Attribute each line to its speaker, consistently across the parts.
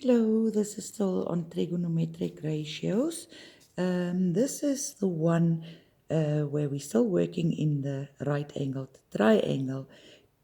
Speaker 1: Hello, this is still on trigonometric ratios. This is the one where we're still working in the right-angled triangle.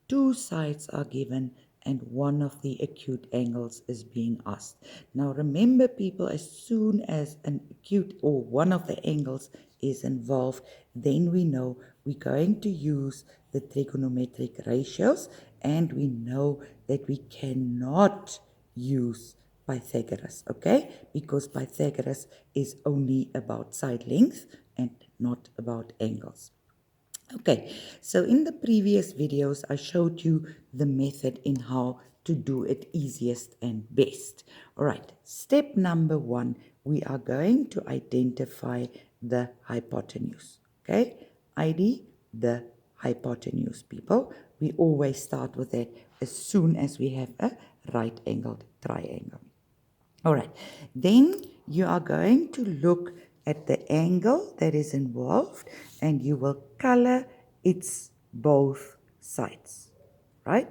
Speaker 1: Two sides are given and one of the acute angles is being asked. Now remember people, as soon as an acute or one of the angles is involved, then we know we're going to use the trigonometric ratios, and we know that we cannot use Pythagoras, okay? Because Pythagoras is only about side length and not about angles. Okay, so in the previous videos, I showed you the method in how to do it easiest and best. All right, step number 1, we are going to identify the hypotenuse. Okay, ID, the hypotenuse, people. We always start with that as soon as we have a right-angled triangle. All right, then you are going to look at the angle that is involved and you will color its both sides, right?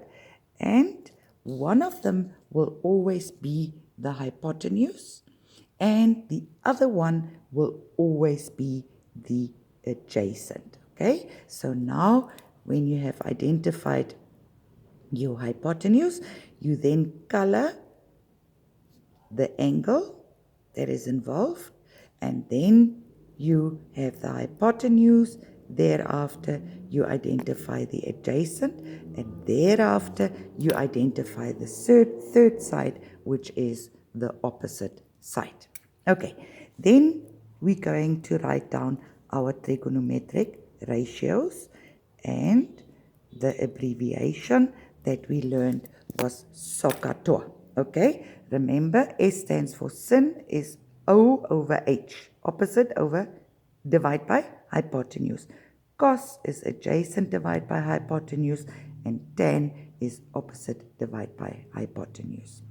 Speaker 1: And one of them will always be the hypotenuse and the other one will always be the adjacent, okay? So now when you have identified your hypotenuse, you then color the angle that is involved, and then you have the hypotenuse. Thereafter you identify the adjacent, and thereafter you identify the third side, which is the opposite side. Okay, then we're going to write down our trigonometric ratios, and the abbreviation that we learned was SOHCAHTOA. Okay, remember S stands for sin is O over H, opposite over divide by hypotenuse. Cos is adjacent divide by hypotenuse, and tan is opposite divide by hypotenuse.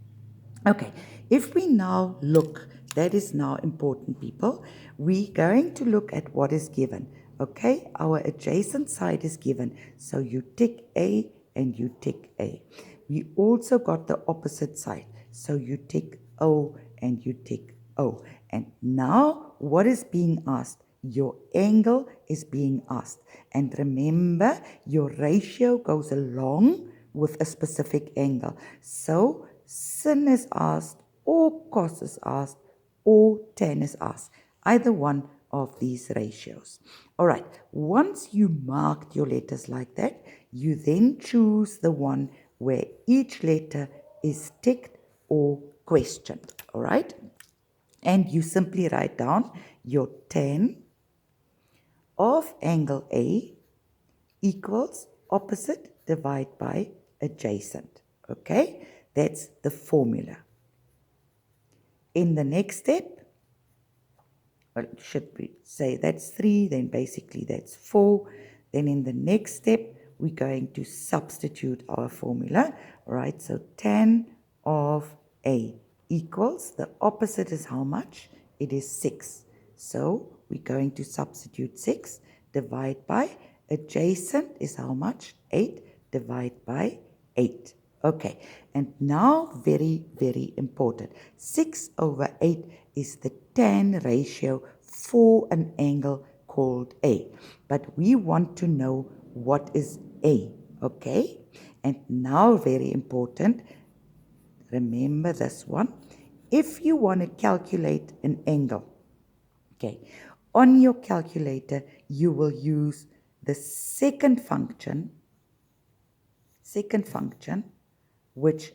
Speaker 1: Okay, if we now look, that is now important, people. We're going to look at what is given. Okay, our adjacent side is given, so you tick A and you tick A. We also got the opposite side, so you tick O and you tick O. And now what is being asked? Your angle is being asked. And remember, your ratio goes along with a specific angle. So sin is asked, or cos is asked, or tan is asked. Either one of these ratios. All right, once you marked your letters like that, you then choose the one where each letter is ticked or questioned. All right, and you simply write down your tan of angle A equals opposite divide by adjacent. Okay, that's the formula. In the next step, well, should we say that's 3, then basically that's 4. Then in the next step, we're going to substitute our formula. All right, so tan of A equals, the opposite is how much? It is 6. So we're going to substitute 6, divide by adjacent is how much? 8, divide by 8. Okay, and now very, very important. 6 over 8 is the tan ratio for an angle called A. But we want to know what is A, okay? And now very important, remember this one. If you want to calculate an angle, okay, on your calculator, you will use the second function, which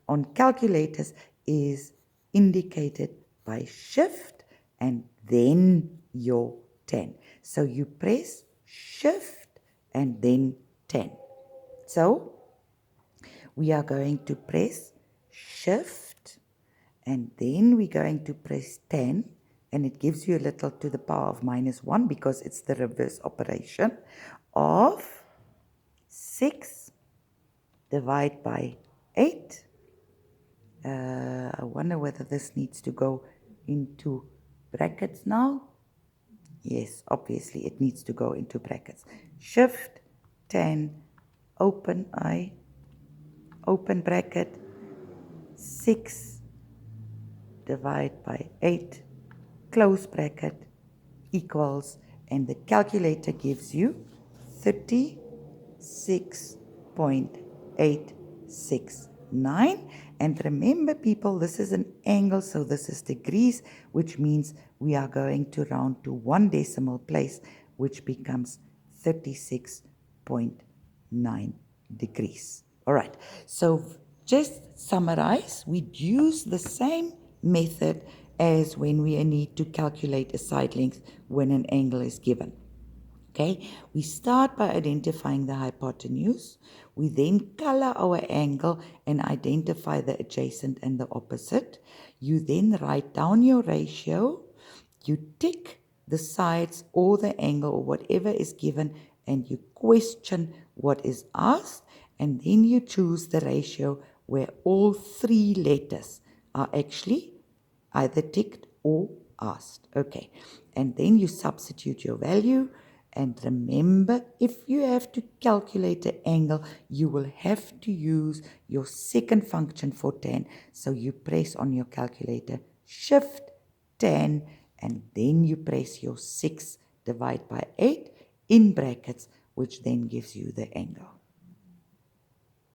Speaker 1: on calculators is indicated by shift and then your 10. So you press shift and then 10. So we are going to press shift and then we're going to press 10, and it gives you a little to the power of -1 because it's the reverse operation of 6 divide by 8. I wonder whether this needs to go into brackets now. Yes, obviously it needs to go into brackets. Shift 10, open bracket, 6 divide by 8, close bracket, equals, and the calculator gives you 36.869. And remember, people, this is an angle, so this is degrees, which means we are going to round to 1 decimal place, which becomes 36.9 degrees. All right, so just summarize, we'd use the same method as when we need to calculate a side length when an angle is given. Okay, we start by identifying the hypotenuse. We then color our angle and identify the adjacent and the opposite. You then write down your ratio. You tick the sides or the angle or whatever is given, and you question what is asked, and then you choose the ratio where all 3 letters are actually either ticked or asked. Okay, and then you substitute your value. And remember, if you have to calculate an angle, you will have to use your second function for tan. So you press on your calculator Shift tan, and then you press your 6 divide by 8 in brackets, which then gives you the angle.